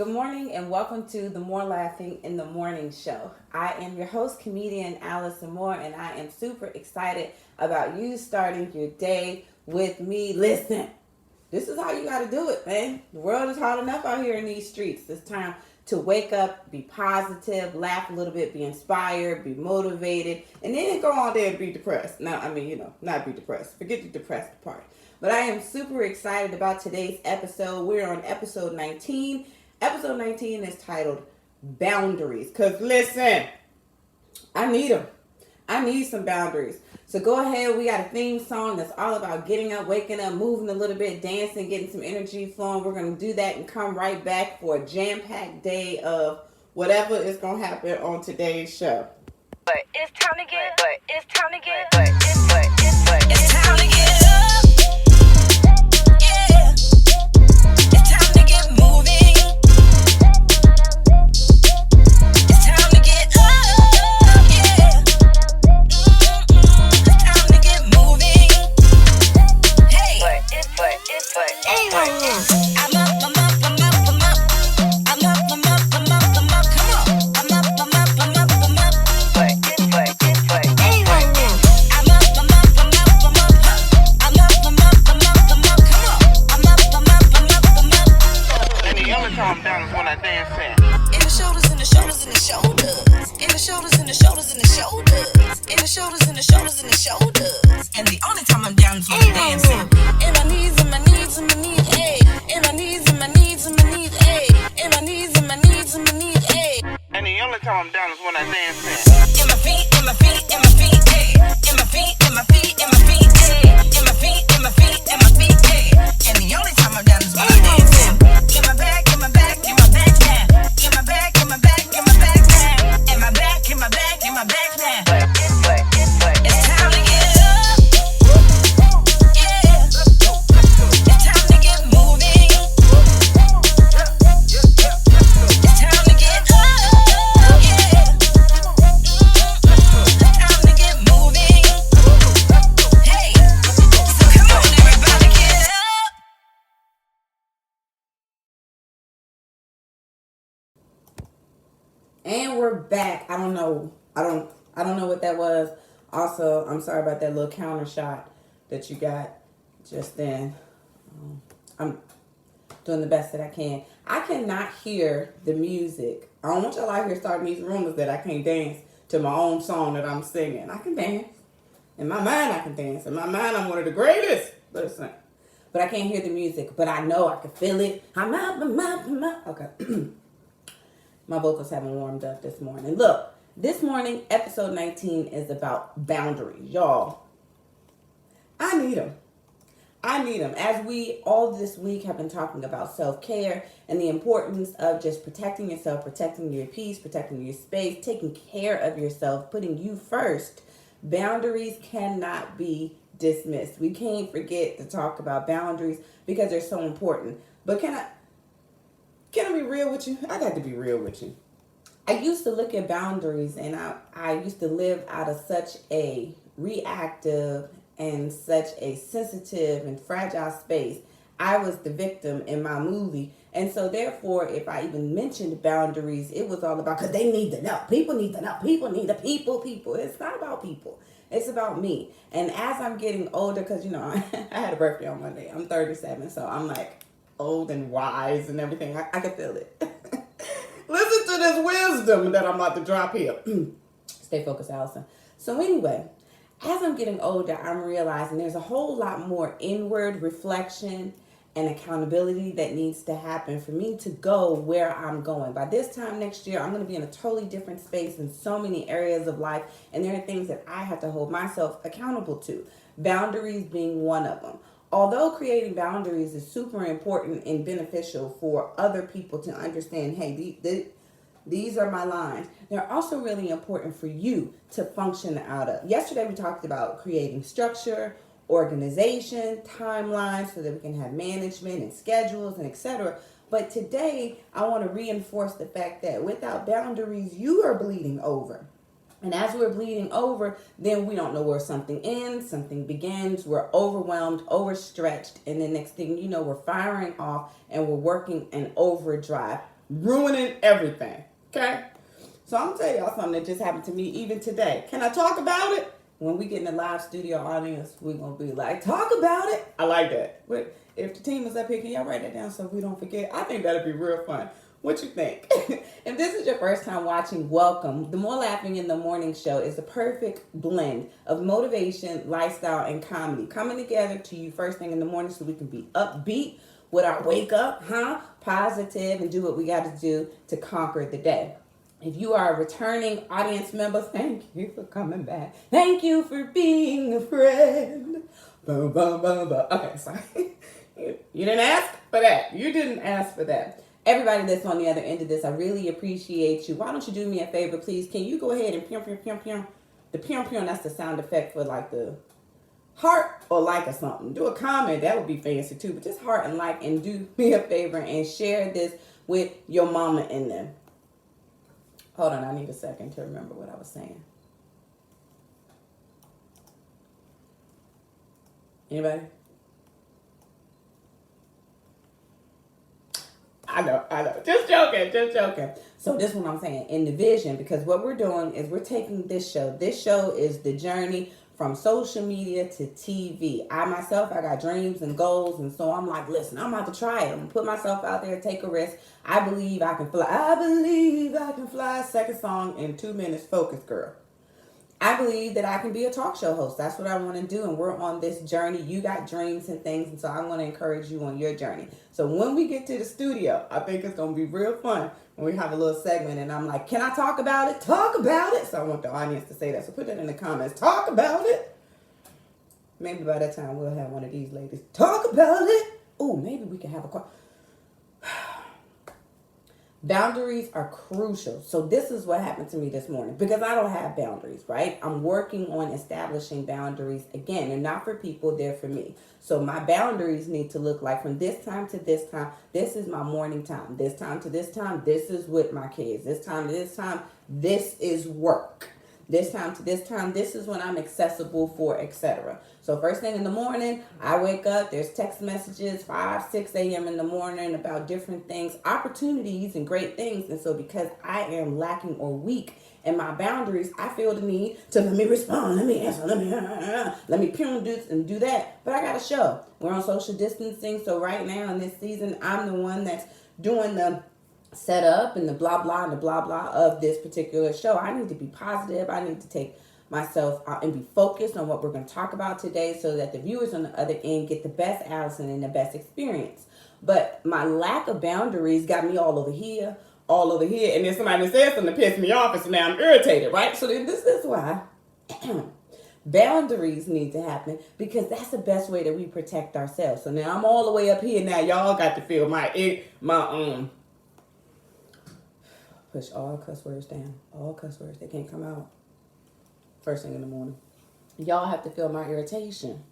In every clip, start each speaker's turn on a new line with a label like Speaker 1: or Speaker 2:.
Speaker 1: Good morning and welcome to the More Laughing in the Morning show. I am your host, comedian Allison Moore, and I am super excited about you starting your day with me. Listen, this is how you got to do it, man. The world is hard enough out here in these streets. It's time to wake up, be positive, laugh a little bit, be inspired, be motivated, and then go on there and be depressed. Now, not be depressed. Forget the depressed part. But I am super excited about today's episode. We're on episode 19. Episode 19 is titled Boundaries. Because listen, I need them. I need some boundaries. So go ahead. We got a theme song that's all about getting up, waking up, moving a little bit, dancing, getting some energy flowing. We're going to do that and come right back for a jam-packed day of whatever is going to happen on today's show.
Speaker 2: But it's time to get, but it's time to get, but it's time to get up. Yeah. It's time to get moving. It's time to get up. Yeah. It's time to get moving. Hey. I'm up, I'm up, I'm up, I'm up. I'm up, I'm up, I'm up, I'm up. Come on. I'm up, I'm up, I'm up, I'm up. I'm up, I'm up, I'm up, I'm up. I'm up, I'm up, I'm up, I'm up. Come on. I'm up, I'm up, I'm up, I'm up.
Speaker 3: And the only time I'm down is when I dance in.
Speaker 2: In the shoulders, in the shoulders, in the shoulders. In the shoulders, in the shoulders, in the shoulders. In the shoulders, in the shoulders, in the shoulders. And the only time I'm down is when I'm dancing. In my knees, in my knees, in my knees, ayy. In my knees, in my knees, in my knees, ayy. In my knees, in my knees, in my knees, ayy.
Speaker 3: And the only time I'm down is when I dance in.
Speaker 2: In my feet, in my feet, in my feet, ayy. In my feet, in my feet, in my feet, ayy. In my feet, in my feet, in my feet, ayy. And the only time I'm down is when I'm dancing. In my back, in my back, in my back now. In my back, in my back, in my back now. In my back, in my back, in my back now. It's time to get up. Yeah. It's time to get moving. It's time to get up. Yeah. It's time to get moving. Hey. So come on, everybody, get up.
Speaker 1: And we're back. I don't know what that was. Also, I'm sorry about that little counter shot that you got just then. I'm doing the best that I can. I cannot hear the music. I don't want y'all out here starting these rumors that I can't dance to my own song that I'm singing. I can dance. In my mind, I can dance. In my mind, I'm one of the greatest. Listen. But I can't hear the music. But I know I can feel it. I'm up, I'm up, I'm up. Okay. My vocals haven't warmed up this morning. Look, this morning, episode 19 is about boundaries. Y'all, I need them. I need them. As we all this week have been talking about self-care and the importance of just protecting yourself, protecting your peace, protecting your space, taking care of yourself, putting you first, boundaries cannot be dismissed. We can't forget to talk about boundaries because they're so important. But can I be real with you? I got to be real with you. I used to look at boundaries and I used to live out of such a reactive and such a sensitive and fragile space. I was the victim in my movie. And so therefore, if I even mentioned boundaries, it was all about, because they need to know. People need to know. People need to people. It's not about people. It's about me. And as I'm getting older, because, I had a birthday on Monday. I'm 37, so I'm like old and wise and everything. I can feel it. Listen to this wisdom that I'm about to drop here. Stay focused, Allison. So anyway, as I'm getting older, I'm realizing there's a whole lot more inward reflection and accountability that needs to happen for me to go where I'm going. By this time next year, I'm going to be in a totally different space in so many areas of life, and there are things that I have to hold myself accountable to. Boundaries being one of them. Although creating boundaries is super important and beneficial for other people to understand, hey, these are my lines, they're also really important for you to function out of. Yesterday we talked about creating structure, organization, timelines so that we can have management and schedules and etc. But today I want to reinforce the fact that without boundaries, you are bleeding over. And as we're bleeding over, then we don't know where something ends, something begins. We're overwhelmed, overstretched, and the next thing you know, we're firing off and we're working in overdrive. ruining everything. Okay? So I'm going to tell y'all something that just happened to me even today. Can I talk about it? When we get in the live studio audience, we're going to be like, talk about it. I like that. But if the team is up here, can y'all write that down so we don't forget? I think that'd be real fun. What you think? If this is your first time watching, welcome. The More Laughing in the Morning show is the perfect blend of motivation, lifestyle, and comedy coming together to you first thing in the morning so we can be upbeat with our wake up, positive, and do what we got to do to conquer the day. If you are a returning audience member, thank you for coming back. Thank you for being a friend. Boom, boom, boom, boom. Okay, sorry. You didn't ask for that. You didn't ask for that. Everybody that's on the other end of this, I really appreciate you. Why don't you do me a favor, please? Can you go ahead and pew, pew, pew, pew. The pew, pew, that's the sound effect for like the heart or like or something. Do a comment. That would be fancy too. But just heart and like, and do me a favor and share this with your mama and them. Hold on, I need a second to remember what I was saying. Anybody? I know. Just joking. So this is what I'm saying. In the vision, because what we're doing is we're taking this show. This show is the journey from social media to TV. I got dreams and goals, and so I'm like, listen, I'm about to try it. I'm gonna put myself out there, take a risk. I believe I can fly. I believe I can fly. Second song in 2 minutes. Focus, girl. I believe that I can be a talk show host. That's what I want to do. And we're on this journey. You got dreams and things. And so I want to encourage you on your journey. So when we get to the studio, I think it's going to be real fun when we have a little segment. And I'm like, can I talk about it? Talk about it. So I want the audience to say that. So put that in the comments. Talk about it. Maybe by that time we'll have one of these ladies. Talk about it. Oh, maybe we can have a... Boundaries are crucial. So this is what happened to me this morning because I don't have boundaries, right? I'm working on establishing boundaries. Again, they're not for people, they're for me. So my boundaries need to look like from this time to this time, this is my morning time. This time to this time, this is with my kids. This time to this time, this is work. This time to this time, this is when I'm accessible for, etc. So first thing in the morning, I wake up, there's text messages, 5, 6 a.m. in the morning about different things, opportunities and great things. And so because I am lacking or weak in my boundaries, I feel the need to let me respond, let me answer, let me do that. But I got a show. We're on social distancing. So right now in this season, I'm the one that's doing the set up and the blah blah and the blah blah of this particular show. I need to be positive. I need to take myself out and be focused on what we're going to talk about today so that the viewers on the other end get the best Allison and the best experience. But my lack of boundaries got me all over here, and then somebody said something to piss me off, and so now I'm irritated, right? So then this is why boundaries need to happen, because that's the best way that we protect ourselves. So now I'm all the way up here. Now y'all got to feel my push all cuss words down. All cuss words. They can't come out first thing in the morning. Y'all have to feel my irritation.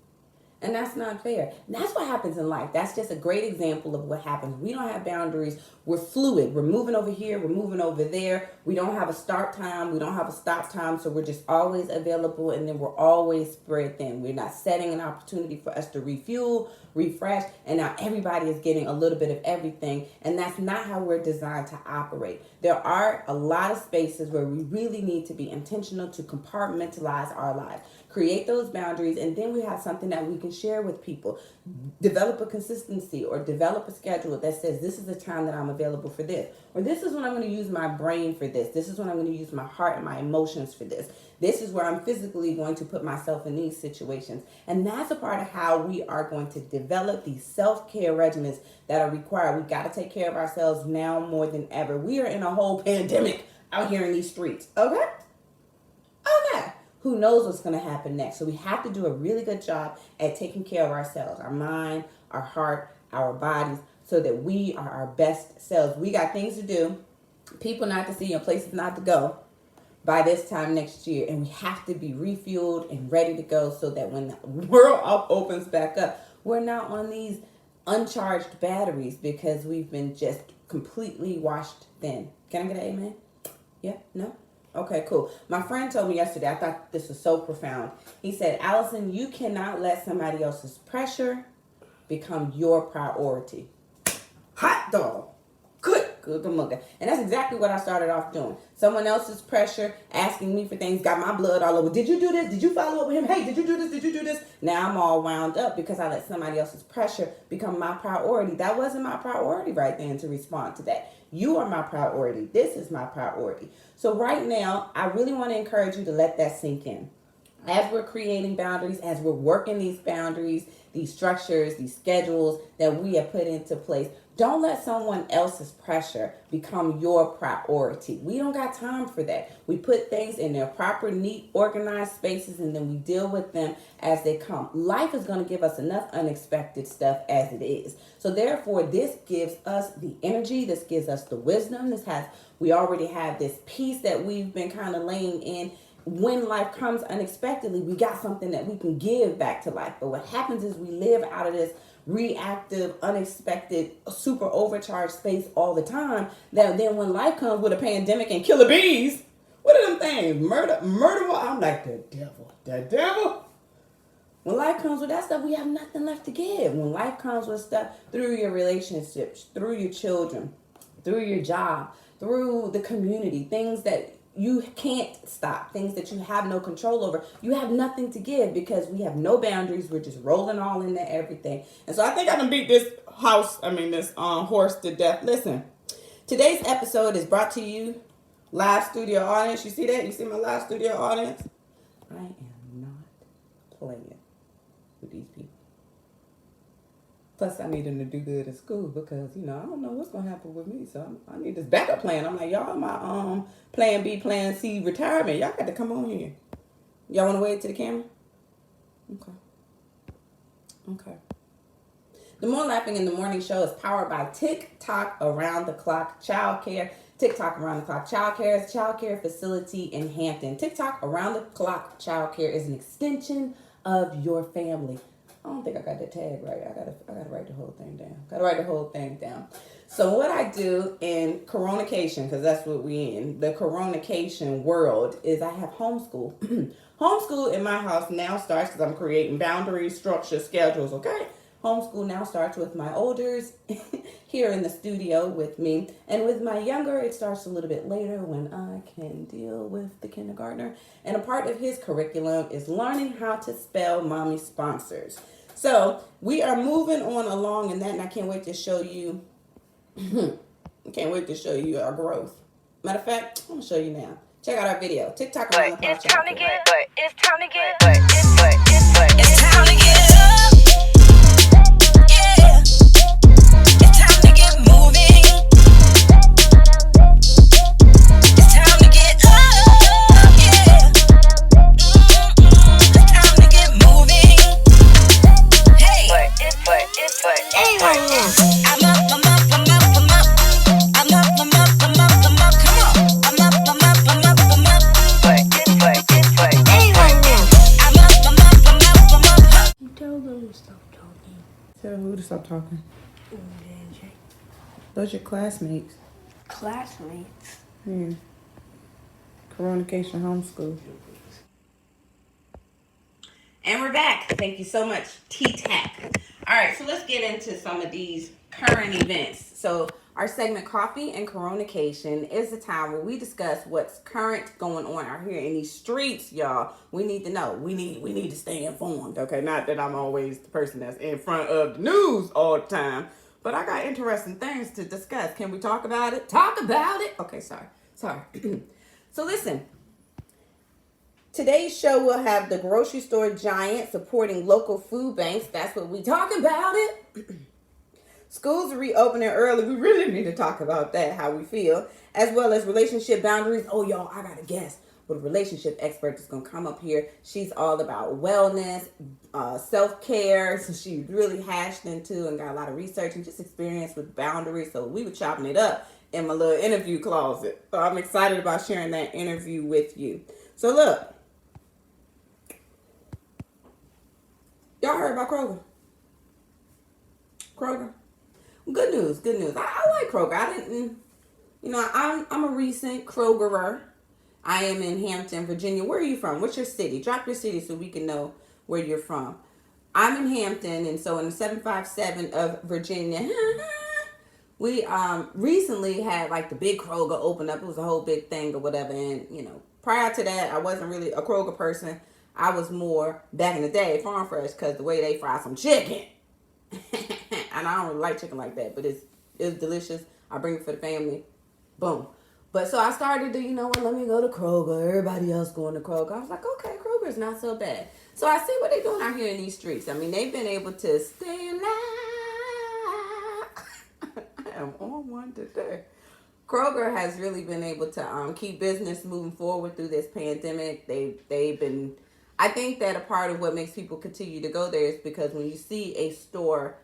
Speaker 1: And that's not fair. And that's what happens in life. That's just a great example of what happens. We don't have boundaries. We're fluid. We're moving over here. We're moving over there. We don't have a start time. We don't have a stop time. So we're just always available. And then we're always spread thin. We're not setting an opportunity for us to refuel, refresh. And now everybody is getting a little bit of everything. And that's not how we're designed to operate. There are a lot of spaces where we really need to be intentional to compartmentalize our lives. Create those boundaries, and then we have something that we can share with people. Develop a consistency or develop a schedule that says this is the time that I'm available for this. Or this is when I'm going to use my brain for this. This is when I'm going to use my heart and my emotions for this. This is where I'm physically going to put myself in these situations. And that's a part of how we are going to develop these self-care regimens that are required. We got to take care of ourselves now more than ever. We are in a whole pandemic out here in these streets. Okay? Who knows what's going to happen next? So we have to do a really good job at taking care of ourselves, our mind, our heart, our bodies, so that we are our best selves. We got things to do, people not to see, and places not to go by this time next year. And we have to be refueled and ready to go so that when the world opens back up, we're not on these uncharged batteries because we've been just completely washed thin. Can I get an amen? Yeah? No? Okay, cool. My friend told me yesterday, I thought this was so profound. He said, Allison, you cannot let somebody else's pressure become your priority. Hot dog. Good And that's exactly what I started off doing. Someone else's pressure, asking me for things, got my blood all over. Did you do this? Did you follow up with him? Hey, did you do this? Did you do this? Now I'm all wound up because I let somebody else's pressure become my priority. That wasn't my priority right then to respond to that. You are my priority. This is my priority. So right now, I really want to encourage you to let that sink in. As we're creating boundaries, as we're working these boundaries, these structures, these schedules that we have put into place, don't let someone else's pressure become your priority. We don't got time for that. We put things in their proper, neat, organized spaces, and then we deal with them as they come. Life is going to give us enough unexpected stuff as it is. So therefore, this gives us the energy. This gives us the wisdom. We already have this peace that we've been kind of laying in. When life comes unexpectedly, we got something that we can give back to life. But what happens is we live out of this reactive, unexpected, super overcharged space all the time. That then when life comes with a pandemic and killer bees, what are them things? Murder. I'm like, the devil. When life comes with that stuff, we have nothing left to give. When life comes with stuff through your relationships, through your children, through your job, through the community, things that you can't stop, things that you have no control over, you have nothing to give because we have no boundaries. We're just rolling all into everything. And so I think I done beat this horse to death. Listen, today's episode is brought to you, live studio audience. You see that? You see my live studio audience? I am not playing with these people. Plus, I need them to do good at school because, I don't know what's going to happen with me. So I need this backup plan. I'm like, y'all, my plan B, plan C retirement. Y'all got to come on here. Y'all want to wave to the camera? Okay. The More Laughing in the Morning show is powered by TikTok Around the Clock Childcare. TikTok Around the Clock Childcare is a childcare facility in Hampton. TikTok Around the Clock Childcare is an extension of your family. I don't think I got that tag right. I gotta write the whole thing down. So what I do in Coronication, because that's what we in, the Coronication world, is I have homeschool. Homeschool in my house now starts because I'm creating boundaries, structure, schedules, okay? Homeschool now starts with my olders here in the studio with me. And with my younger, it starts a little bit later when I can deal with the kindergartner. And a part of his curriculum is learning how to spell mommy sponsors. So we are moving on along in that, and I can't wait to show you. Our growth. Matter of fact, I'm gonna show you now. Check out our video. TikTok.
Speaker 2: It's time to get up. It's time to get up. It's time to get up. Yeah. It's time to get moving. It's time to get up. Yeah. It's time to get moving. Hey. I'm up. I'm up. Come on. I'm up.
Speaker 4: Tell them to stop talking.
Speaker 1: Tell who to stop talking. Those are your classmates.
Speaker 4: Classmates.
Speaker 1: Yeah. Coronication homeschool. And we're back. Thank you so much, T-Tac. All right, so let's get into some of these current events. So our segment, Coffee and Coronication, is the time where we discuss what's current going on out here in these streets, y'all. We need to know. We need to stay informed, okay? Not that I'm always the person that's in front of the news all the time, but I got interesting things to discuss. Can we talk about it? Talk about it? Okay, sorry. So listen. Today's show will have the grocery store giant supporting local food banks. That's what we talk about it. Schools are reopening early. We really need to talk about that, how we feel, as well as relationship boundaries. Oh, y'all, I got a guest with a relationship expert that's going to come up here. She's all about wellness, self-care. So she really hashed into and got a lot of research and just experience with boundaries. So we were chopping it up in my little interview closet. So I'm excited about sharing that interview with you. So look. Y'all heard about Kroger? Good news. I like Kroger. I'm a recent Krogerer. I am in Hampton, Virginia. Where are you from? What's your city? Drop your city so we can know where you're from. I'm in Hampton, and so in the 757 of Virginia, We recently had like the big Kroger open up. It was a whole big thing or whatever. And prior to that, I wasn't really a Kroger person. I was more back in the day farm fresh because the way they fry some chicken, and I don't really like chicken like that, but it's delicious. I bring it for the family. Boom. But so I started to, let me go to Kroger. Everybody else going to Kroger. I was like, okay, Kroger's not so bad. So I see what they're doing out here in these streets. I mean, they've been able to stay alive. I am on one today. Kroger has really been able to keep business moving forward through this pandemic. They've been. I think that a part of what makes people continue to go there is because when you see a store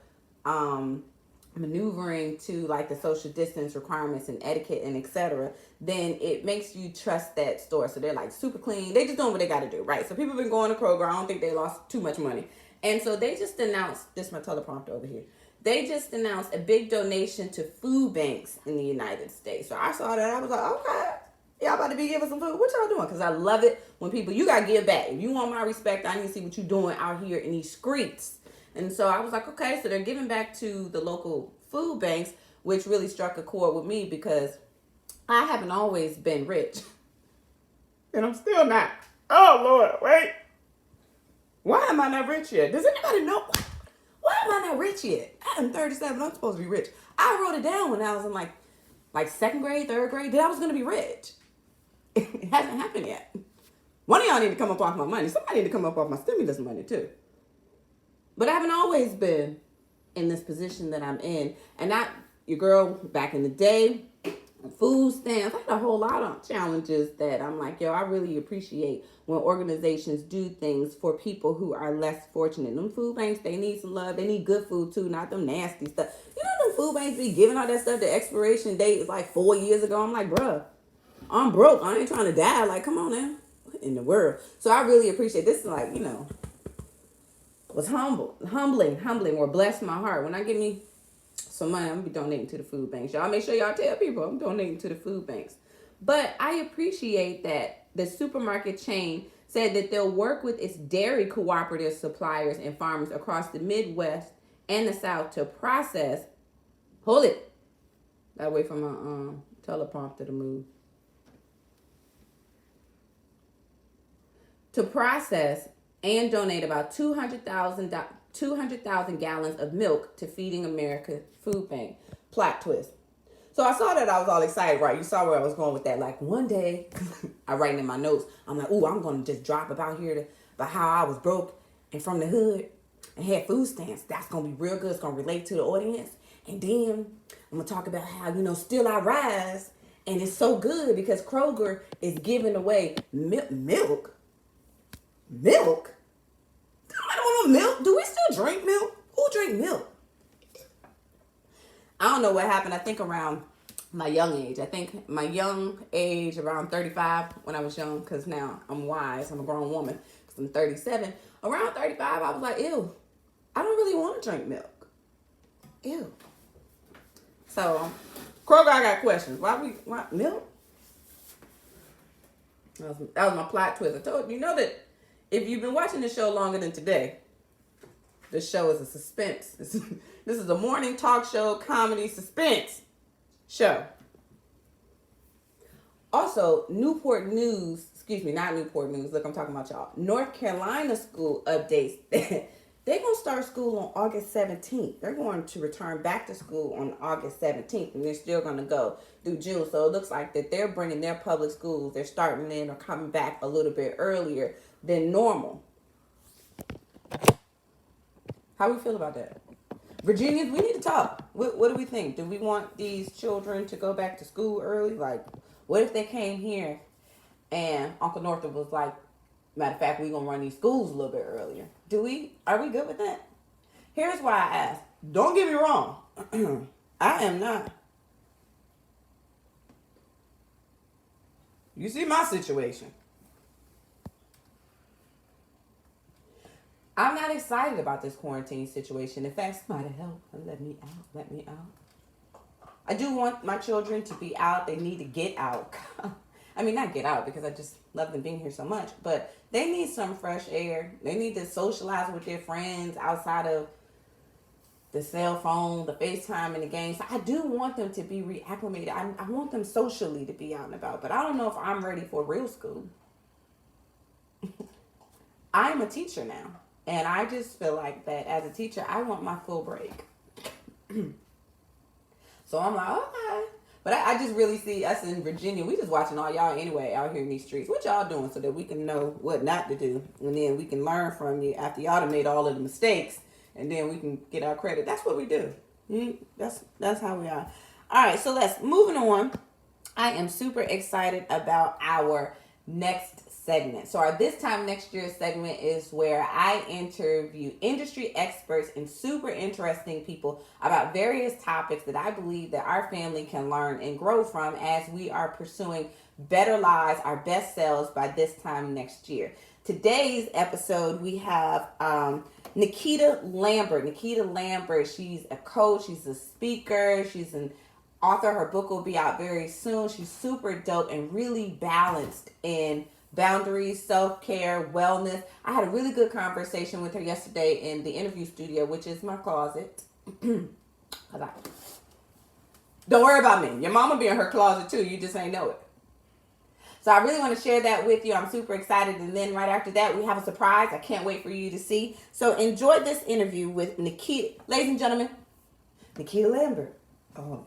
Speaker 1: maneuvering to like the social distance requirements and etiquette and etc., then it makes you trust that store. So they're like super clean. They just doing what they got to do, right? So people have been going to Kroger. I don't think they lost too much money. And so they just announced, this is my teleprompter over here. They just announced a big donation to food banks in the United States. So I saw that. I was like, okay, y'all about to be giving some food. What y'all doing? Because I love it when people, you got to give back. If you want my respect, I need to see what you're doing out here in these streets. And so I was like, okay, so they're giving back to the local food banks, which really struck a chord with me because I haven't always been rich. And I'm still not. Oh, Lord, wait. Why am I not rich yet? Does anybody know? Why am I not rich yet? I'm 37. I'm supposed to be rich. I wrote it down when I was in like second grade, third grade, that I was going to be rich. It hasn't happened yet. One of y'all need to come up off my money. Somebody need to come up off my stimulus money too. But I haven't always been in this position that I'm in. And not your girl back in the day, food stamps. I had a whole lot of challenges that I'm like, yo, I really appreciate when organizations do things for people who are less fortunate. Them food banks, they need some love. They need good food too, not them nasty stuff. You know them food banks be giving all that stuff, the expiration date is like 4 years ago. I'm like, bruh, I'm broke. I ain't trying to die. Like, come on now. What in the world? So I really appreciate this. Is like, was humbling, or blessed my heart. When I get me some money, I'm gonna be donating to the food banks. Y'all make sure y'all tell people I'm donating to the food banks. But I appreciate that the supermarket chain said that they'll work with its dairy cooperative suppliers and farmers across the Midwest and the South to process. Hold it. Gotta wait for my teleprompter to move. To process and donate about 200,000 gallons of milk to Feeding America Food Bank. Plot twist. So I saw that, I was all excited, right? You saw where I was going with that. Like one day, I write in my notes, I'm like, ooh, I'm going to just drop about here about how I was broke and from the hood and had food stamps. That's going to be real good. It's going to relate to the audience. And then I'm going to talk about how, still I rise. And it's so good because Kroger is giving away milk. Milk? I don't want no milk. Do we still drink milk? Who drink milk? I don't know what happened. I think around my young age. I think my young age, around 35 when I was young, because now I'm wise. I'm a grown woman because I'm 37. Around 35, I was like, ew, I don't really want to drink milk. Ew. So, Kroger, I got questions. Why milk? That was my plot twist. I told you, that if you've been watching the show longer than today, the show is a suspense. This is a morning talk show, comedy suspense show. Also, not Newport News. Look, I'm talking about y'all. North Carolina school updates. They're going to start school on August 17th. They're going to return back to school on August 17th, and they're still going to go through June. So it looks like that they're bringing their public schools, they're starting in or coming back a little bit earlier than normal. How we feel about that? Virginians, we need to talk. What do we think? Do we want these children to go back to school early? Like, what if they came here and Uncle Northrop was like, matter of fact, we're going to run these schools a little bit earlier. Are we good with that? Here's why I ask. Don't get me wrong. I am not. You see my situation. I'm not excited about this quarantine situation. In fact, somebody help. Let me out. I do want my children to be out. They need to get out. I mean, not get out because I just love them being here so much, but they need some fresh air. They need to socialize with their friends outside of the cell phone, the FaceTime, and the games. I do want them to be reacclimated. I want them socially to be out and about, but I don't know if I'm ready for real school. I'm a teacher now, and I just feel like that as a teacher, I want my full break. So I'm like, okay. But I just really see us in Virginia. We just watching all y'all anyway out here in these streets. What y'all doing so that we can know what not to do, and then we can learn from you after y'all done made all of the mistakes, and then we can get our credit. That's what we do. That's how we are. All right, so let's moving on. I am super excited about our next segment. So our this time next year segment is where I interview industry experts and super interesting people about various topics that I believe that our family can learn and grow from as we are pursuing better lives, our best selves by this time next year. Today's episode we have Nikita Lambert. Nikita Lambert, she's a coach, she's a speaker, she's an author. Her book will be out very soon. She's super dope and really balanced in boundaries, self-care, wellness. I had a really good conversation with her yesterday in the interview studio, which is my closet. Don't worry about me. Your mama be in her closet too. You just ain't know it. So I really want to share that with you. I'm super excited. And then right after that, we have a surprise. I can't wait for you to see. So enjoy this interview with Nikita. Ladies and gentlemen, Nikita Lambert. Oh.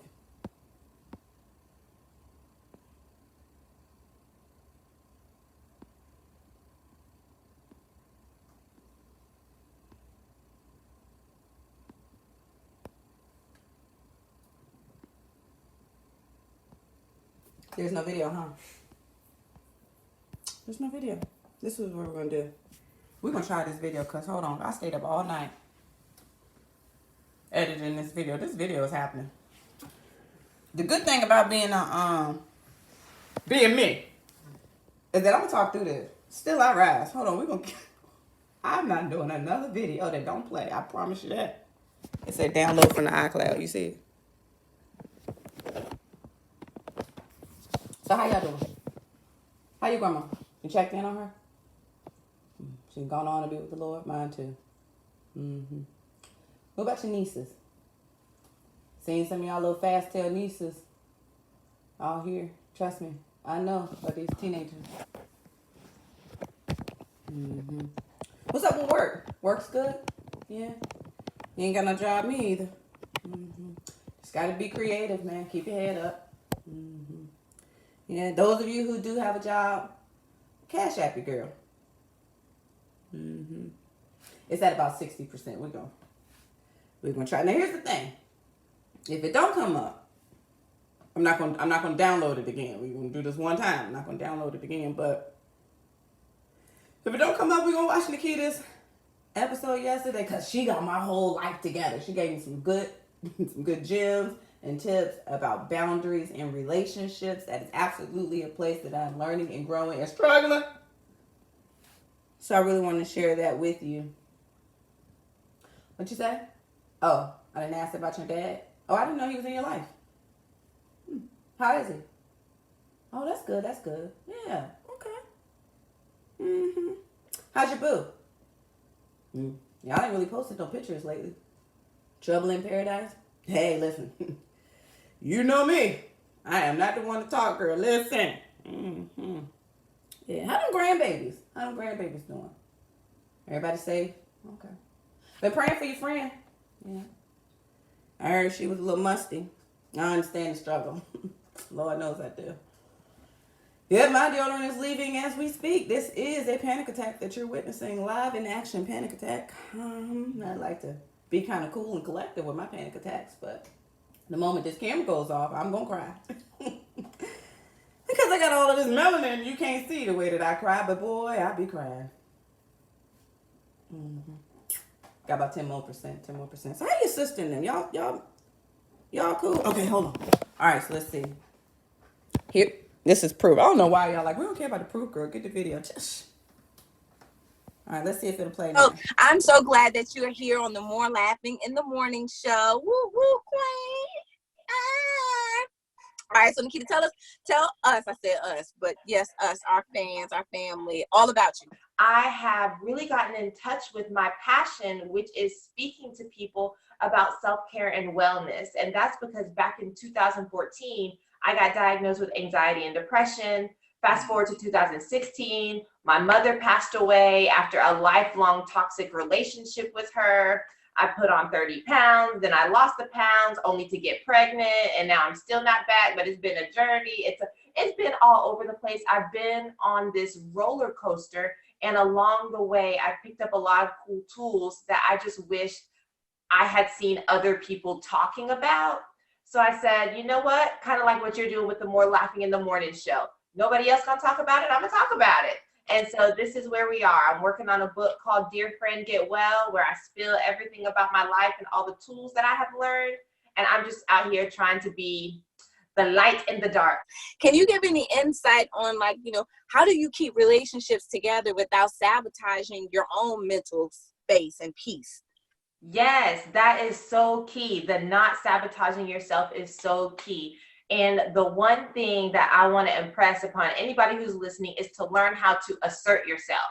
Speaker 1: There's no video, huh? There's no video. This is what we're going to do. We're going to try this video because, hold on, I stayed up all night editing this video. This video is happening. The good thing about being being me is that I'm going to talk through this. Still I rise. Hold on, I'm not doing another video that don't play. I promise you that. It said download from the iCloud. You see it? So how y'all doing? How your grandma? You checked in on her? She's gone on to be with the Lord. Mine too. Mm-hmm. What about your nieces? Seen some of y'all little fast tail nieces all here. Trust me. I know about these teenagers. Mm-hmm. What's up with work? Work's good? Yeah. You ain't got no job, me either. Mm-hmm. Just got to be creative, man. Keep your head up. Mm-hmm. Yeah, those of you who do have a job, cash app your girl. Mm-hmm. It's at about 60%. We're gonna try. Now here's the thing. If it don't come up, I'm not gonna download it again. We're gonna do this one time. I'm not gonna download it again. But if it don't come up, we're gonna watch Nikita's episode yesterday because she got my whole life together. She gave me some good gems and tips about boundaries and relationships. That is absolutely a place that I'm learning and growing and struggling. So I really want to share that with you. What you say? Oh, I didn't ask about your dad. Oh, I didn't know he was in your life. How is he? Oh, that's good. That's good. Yeah. Okay. Mm-hmm. How's your boo? Y'all ain't really posted no pictures lately. Trouble in paradise? Hey, listen. You know me. I am not the one to talk, girl. Listen. Mm-hmm. Yeah. How them grandbabies doing? Everybody safe? Okay. Been praying for your friend. Yeah. I heard she was a little musty. I understand the struggle. Lord knows I do. Yeah, my deodorant is leaving as we speak. This is a panic attack that you're witnessing. Live in action panic attack. I like to be kind of cool and collected with my panic attacks, but the moment this camera goes off, I'm going to cry. Because I got all of this melanin, you can't see the way that I cry, but boy, I be crying. Mm-hmm. Got about 10 more percent. So how your sister and them? Y'all cool? Okay, hold on. All right, so let's see. Here, this is proof. I don't know why y'all like, we don't care about the proof, girl. Get the video. All right, let's see if it'll play now.
Speaker 5: Oh, I'm so glad that you're here on the More Laughing in the Morning show. Woo, woo, queen. All right, so Nikita, tell us, I said us, but yes, us, our fans, our family, all about you.
Speaker 6: I have really gotten in touch with my passion, which is speaking to people about self-care and wellness. And that's because back in 2014, I got diagnosed with anxiety and depression. Fast forward to 2016, my mother passed away after a lifelong toxic relationship with her. I put on 30 pounds, then I lost the pounds only to get pregnant, and now I'm still not back, but it's been a journey. It's been all over the place. I've been on this roller coaster, and along the way, I picked up a lot of cool tools that I just wish I had seen other people talking about. So I said, you know what? Kind of like what you're doing with the More Laughing in the Morning show. Nobody else gonna talk about it, I'm gonna talk about it. And so this is where we are. I'm working on a book called Dear Friend, Get Well, where I spill everything about my life and all the tools that I have learned. And I'm just out here trying to be the light in the dark.
Speaker 5: Can you give any insight on, like, you know, how do you keep relationships together without sabotaging your own mental space and peace?
Speaker 6: Yes, that is so key. The not sabotaging yourself is so key. And the one thing that I want to impress upon anybody who's listening is to learn how to assert yourself,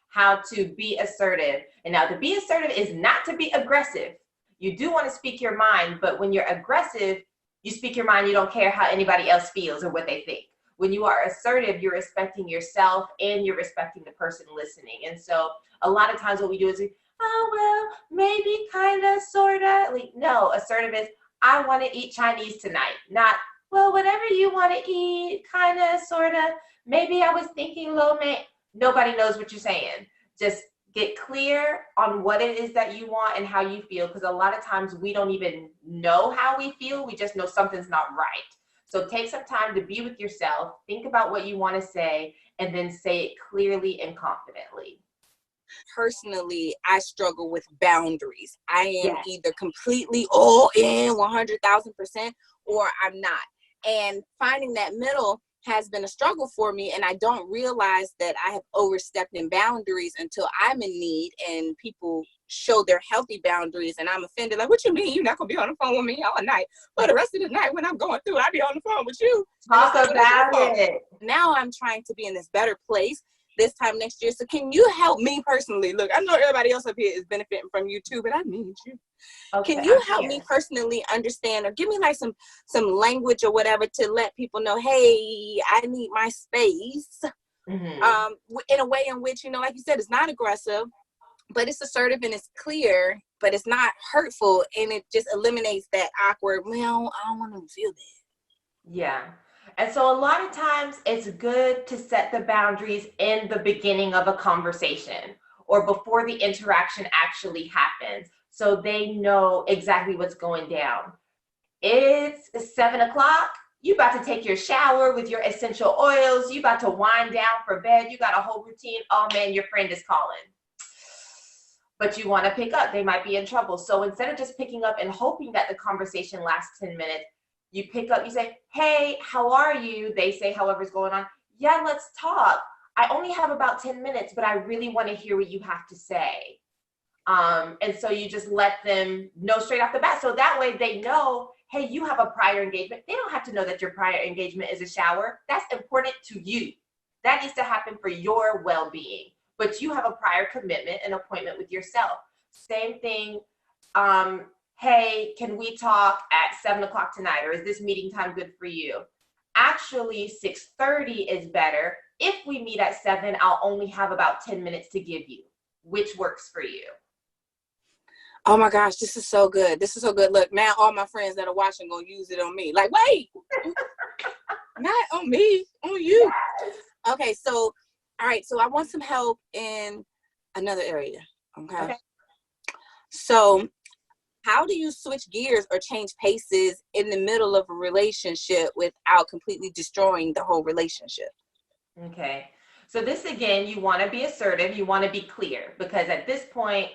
Speaker 6: how to be assertive. And now to be assertive is not to be aggressive. You do want to speak your mind, but when you're aggressive, you speak your mind, you don't care how anybody else feels or what they think. When you are assertive, you're respecting yourself and you're respecting the person listening. And so a lot of times what we do is, oh, well, maybe, kind of, sort of. Like, no, assertive is, I want to eat Chinese tonight. Not, well, whatever you want to eat, kind of, sort of. Maybe I was thinking lo mein. Nobody knows what you're saying. Just get clear on what it is that you want and how you feel. Because a lot of times we don't even know how we feel. We just know something's not right. So take some time to be with yourself. Think about what you want to say and then say it clearly and confidently.
Speaker 5: Personally, I struggle with boundaries. I am
Speaker 6: Yes.
Speaker 5: either completely all in 100,000% or I'm not. And finding that middle has been a struggle for me. And I don't realize that I have overstepped in boundaries until I'm in need and people show their healthy boundaries and I'm offended. Like, what you mean? You're not going to be on the phone with me all night? But the rest of the night when I'm going through, I'll be on the phone with you.
Speaker 6: Talk about it.
Speaker 5: Now I'm trying to be in this better place this time next year. So can you help me personally? Look, I know everybody else up here is benefiting from you too, but I need you.
Speaker 6: Okay,
Speaker 5: Can you
Speaker 6: I'm
Speaker 5: help
Speaker 6: here.
Speaker 5: me personally understand or give me like some language or whatever to let people know, hey, I need my space.
Speaker 6: Mm-hmm.
Speaker 5: In a way in which, you know, like you said, it's not aggressive, but it's assertive and it's clear, but it's not hurtful, and it just eliminates that awkward, well, I don't want to feel that.
Speaker 6: Yeah. And so a lot of times it's good to set the boundaries in the beginning of a conversation or before the interaction actually happens, so they know exactly what's going down. It's 7 o'clock. You about to take your shower with your essential oils. You about to wind down for bed. You got a whole routine. Oh man, your friend is calling. But you want to pick up. They might be in trouble. So instead of just picking up and hoping that the conversation lasts 10 minutes, you pick up, you say, hey, how are you? They say, however's going on. Yeah, let's talk. I only have about 10 minutes, but I really want to hear what you have to say. And so you just let them know straight off the bat. So that way they know, hey, you have a prior engagement. They don't have to know that your prior engagement is a shower. That's important to you. That needs to happen for your well-being. But you have a prior commitment, an appointment with yourself. Same thing. Hey, can we talk at 7 o'clock tonight? Or is this meeting time good for you? Actually, 6:30 is better. If we meet at 7, I'll only have about 10 minutes to give you. Which works for you?
Speaker 5: Oh my gosh, this is so good. This is so good. Look, now all my friends that are watching gonna use it on me. Like, wait, not on me, on you. Okay, so, all right, so I want some help in another area. Okay. So how do you switch gears or change paces in the middle of a relationship without completely destroying the whole relationship?
Speaker 6: Okay. So this, again, you want to be assertive. You want to be clear, because at this point,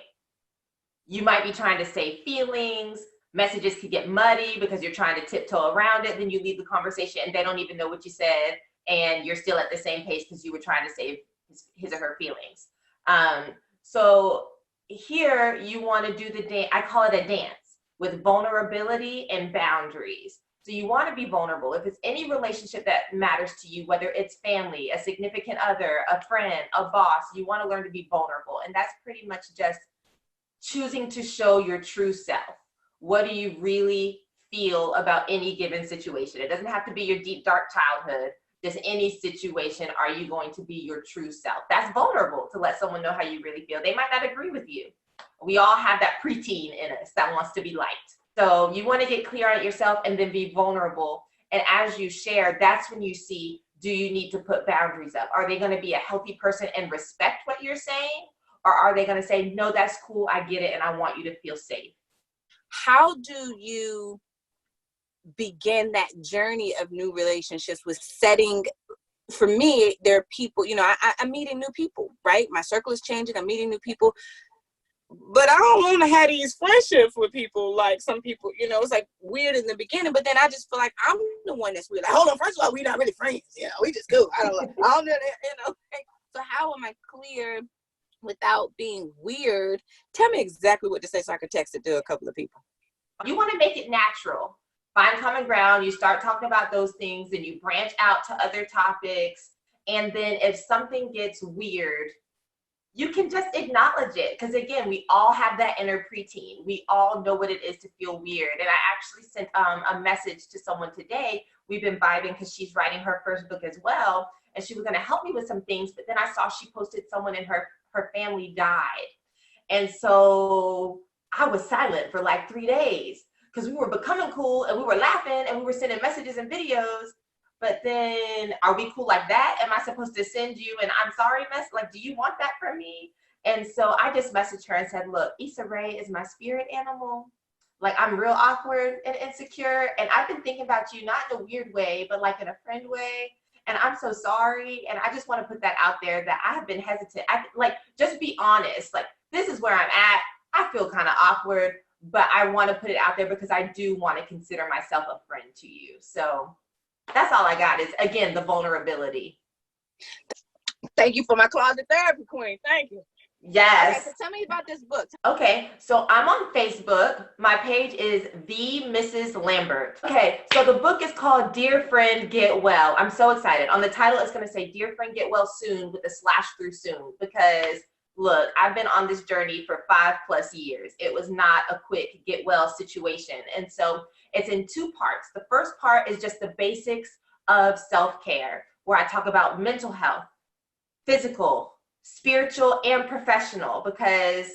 Speaker 6: you might be trying to save feelings. Messages could get muddy because you're trying to tiptoe around it. Then you leave the conversation and they don't even know what you said. And you're still at the same pace because you were trying to save his or her feelings. So here you want to do the dance. I call it a dance. with vulnerability and boundaries. So you want to be vulnerable. If it's any relationship that matters to you, whether it's family, a significant other, a friend, a boss, you want to learn to be vulnerable. And that's pretty much just choosing to show your true self. What do you really feel about any given situation? It doesn't have to be your deep, dark childhood. Just any situation, are you going to be your true self? That's vulnerable to let someone know how you really feel. They might not agree with you. We all have that preteen in us that wants to be liked. So you want to get clear on yourself and then be vulnerable. And as you share, that's when you see, do you need to put boundaries up? Are they going to be a healthy person and respect what you're saying? Or are they going to say, no, that's cool, I get it, and I want you to feel safe?
Speaker 5: How do you begin that journey of new relationships with setting? For me, there are people, I'm meeting new people, right? My circle is changing. I'm meeting new people. But I don't want to have these friendships with people. Like some people, it's like weird in the beginning, but then I just feel like I'm the one that's weird. Like, hold on, first of all, we're not really friends. We just go. I don't know that, So how am I clear without being weird? Tell me exactly what to say so I can text it to a couple of people.
Speaker 6: You want to make it natural. Find common ground. You start talking about those things, and you branch out to other topics. And then if something gets weird, you can just acknowledge it. Because again, we all have that inner preteen. We all know what it is to feel weird. And I actually sent a message to someone today. We've been vibing because she's writing her first book as well. And she was going to help me with some things. But then I saw she posted someone in her family died. And so I was silent for like 3 days because we were becoming cool and we were laughing and we were sending messages and videos. But then, are we cool like that? Am I supposed to send you an I'm sorry message? Like, do you want that from me? And so I just messaged her and said, look, Issa Rae is my spirit animal. Like, I'm real awkward and insecure. And I've been thinking about you, not in a weird way, but like in a friend way. And I'm so sorry. And I just want to put that out there that I have been hesitant. Just be honest. Like, this is where I'm at. I feel kind of awkward, but I want to put it out there because I do want to consider myself a friend to you. So that's all I got is, again, the vulnerability.
Speaker 5: Thank you for my closet therapy queen. Thank you.
Speaker 6: Yes.
Speaker 5: Okay, so tell me about this book.
Speaker 6: Okay, so I'm on Facebook. My page is The Mrs. Lambert. Okay, so the book is called Dear Friend, Get Well. I'm so excited. On the title, it's going to say Dear Friend, Get Well Soon with a slash through soon because, look, I've been on this journey for 5+ years. It was not a quick get well situation. And so it's in 2 parts. The first part is just the basics of self-care, where I talk about mental health, physical, spiritual, and professional, because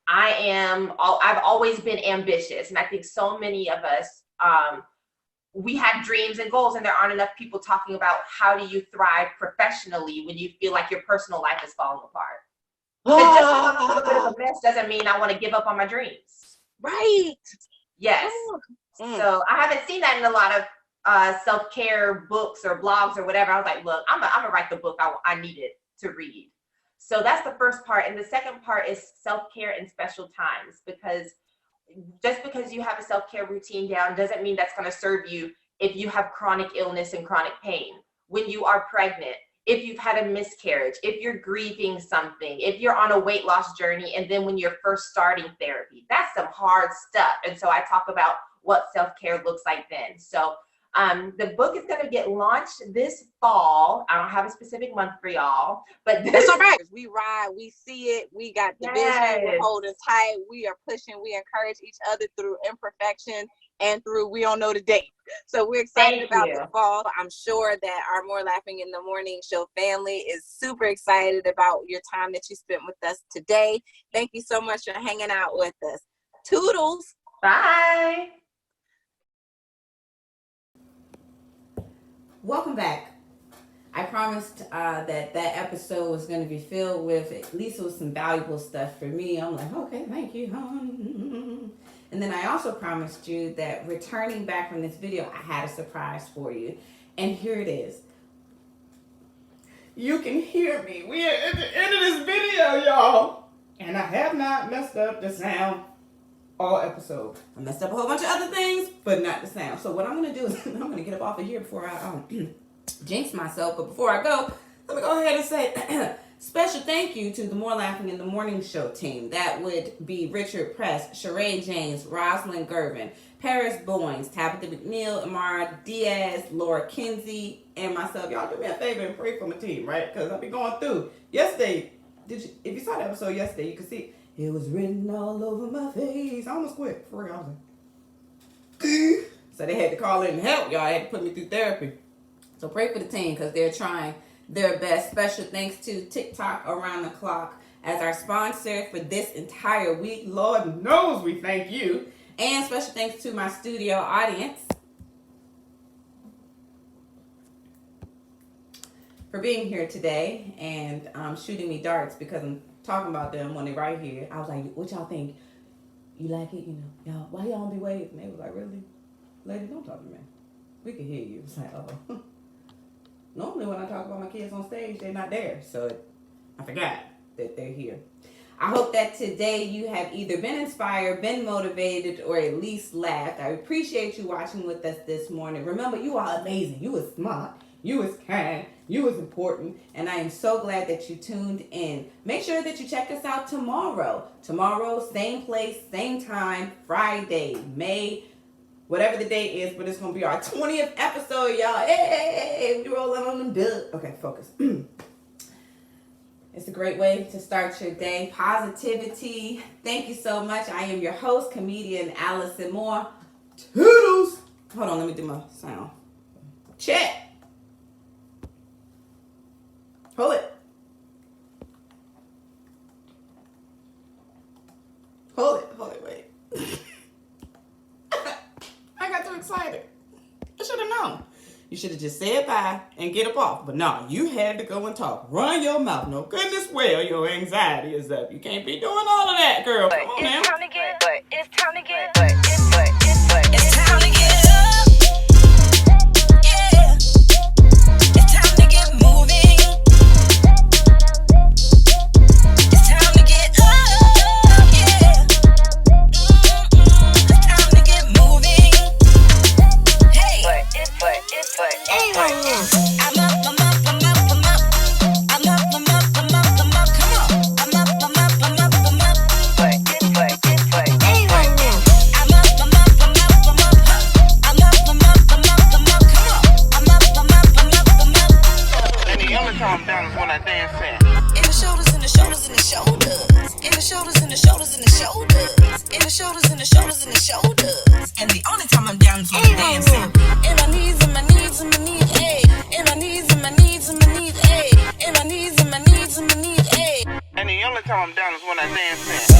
Speaker 6: I've always been ambitious. And I think so many of us, we have dreams and goals, and there aren't enough people talking about how do you thrive professionally when you feel like your personal life is falling apart. But just because I'm a little bit of a mess doesn't mean I want to give up on my dreams.
Speaker 5: Right.
Speaker 6: Yes. So I haven't seen that in a lot of self-care books or blogs or whatever. I was like, look, I'm gonna write the book I needed to read. So that's the first part. And the second part is self-care in special times, because just because you have a self-care routine down doesn't mean that's going to serve you if you have chronic illness and chronic pain. When you are pregnant, if you've had a miscarriage, if you're grieving something, if you're on a weight loss journey, and then when you're first starting therapy, that's some hard stuff. And so I talk about what self-care looks like then. So the book is going to get launched this fall. I don't have a specific month for y'all, but
Speaker 5: that's all right. We ride, we see it, we got the vision, we're holding tight, we are pushing, we encourage each other through imperfection and through we don't know the date. So we're excited about the fall. I'm sure that our More Laughing in the Morning show family is super excited about your time that you spent with us today. Thank you so much for hanging out with us. Toodles.
Speaker 6: Bye.
Speaker 1: Welcome back. I promised that episode was going to be filled with at least with some valuable stuff for me. I'm like, okay, thank you. And then I also promised you that returning back from this video, I had a surprise for you. And here it is. You can hear me. We are at the end of this video, y'all. And I have not messed up the sound all episode. I messed up a whole bunch of other things, but not the sound. So what I'm going to do is I'm going to get up off of here before I jinx myself. But before I go, let me go ahead and say Special thank you to the More Laughing in the Morning Show team. That would be Richard Press, Sheree James, Rosalind Gervin, Paris Boynes, Tabitha McNeil, Amara Diaz, Laura Kinsey, and myself. Y'all do me a favor and pray for my team, right? Because I'll be going through. Yesterday, if you saw the episode yesterday, you could see it was written all over my face. I almost quit. For real, I was like, so they had to call in and help. Y'all had to put me through therapy. So pray for the team because they're trying their best. Special thanks to TikTok Around the Clock as our sponsor for this entire week. Lord knows we thank you. And special thanks to my studio audience for being here today and shooting me darts because I'm talking about them when they're right here. I was like, what y'all think? You like it? You know, y'all, why y'all don't be waving? And they was like, really? Lady, don't talk to me. We can hear you. It's like, oh. Normally when I talk about my kids on stage, they're not there. So I forgot that they're here. I hope that today you have either been inspired, been motivated, or at least laughed. I appreciate you watching with us this morning. Remember, you are amazing. You are smart. You is kind. You is important. And I am so glad that you tuned in. Make sure that you check us out tomorrow. Tomorrow, same place, same time, Friday, May, whatever the date is, but it's going to be our 20th episode, y'all. Hey, we rolling on them bills. Okay, focus. It's a great way to start your day. Positivity. Thank you so much. I am your host, comedian Allison Moore. Toodles. Hold on, let me do my sound. Check. Hold it. Hold it, wait. I got too excited. I should have known. You should have just said bye and get up off. But no, you had to go and talk. Run your mouth. No goodness well, your anxiety is up. You can't be doing all of that, girl. Come on now.
Speaker 2: It's time to get up. It's time to get up. It's time to get up. Yeah. It's time to get moving. It's time to get up. Yeah. It's time to get moving. Hey. I'm up. I'm up. Come on. I'm up. Come on. I'm up.
Speaker 3: And the only time I'm down is when I dance in.
Speaker 2: In the shoulders, in the shoulders, in the shoulders. In the shoulders, in the shoulders, in the shoulders. In the shoulders, in the shoulders, in the shoulders. And the only time I'm down is when I'm dancing. In my knees, in my knees, in my knees, ayy. In my knees, in my knees, in my knees, ayy. In my knees, in my knees, in my knees, ayy.
Speaker 3: And the only time I'm down is when I dance in.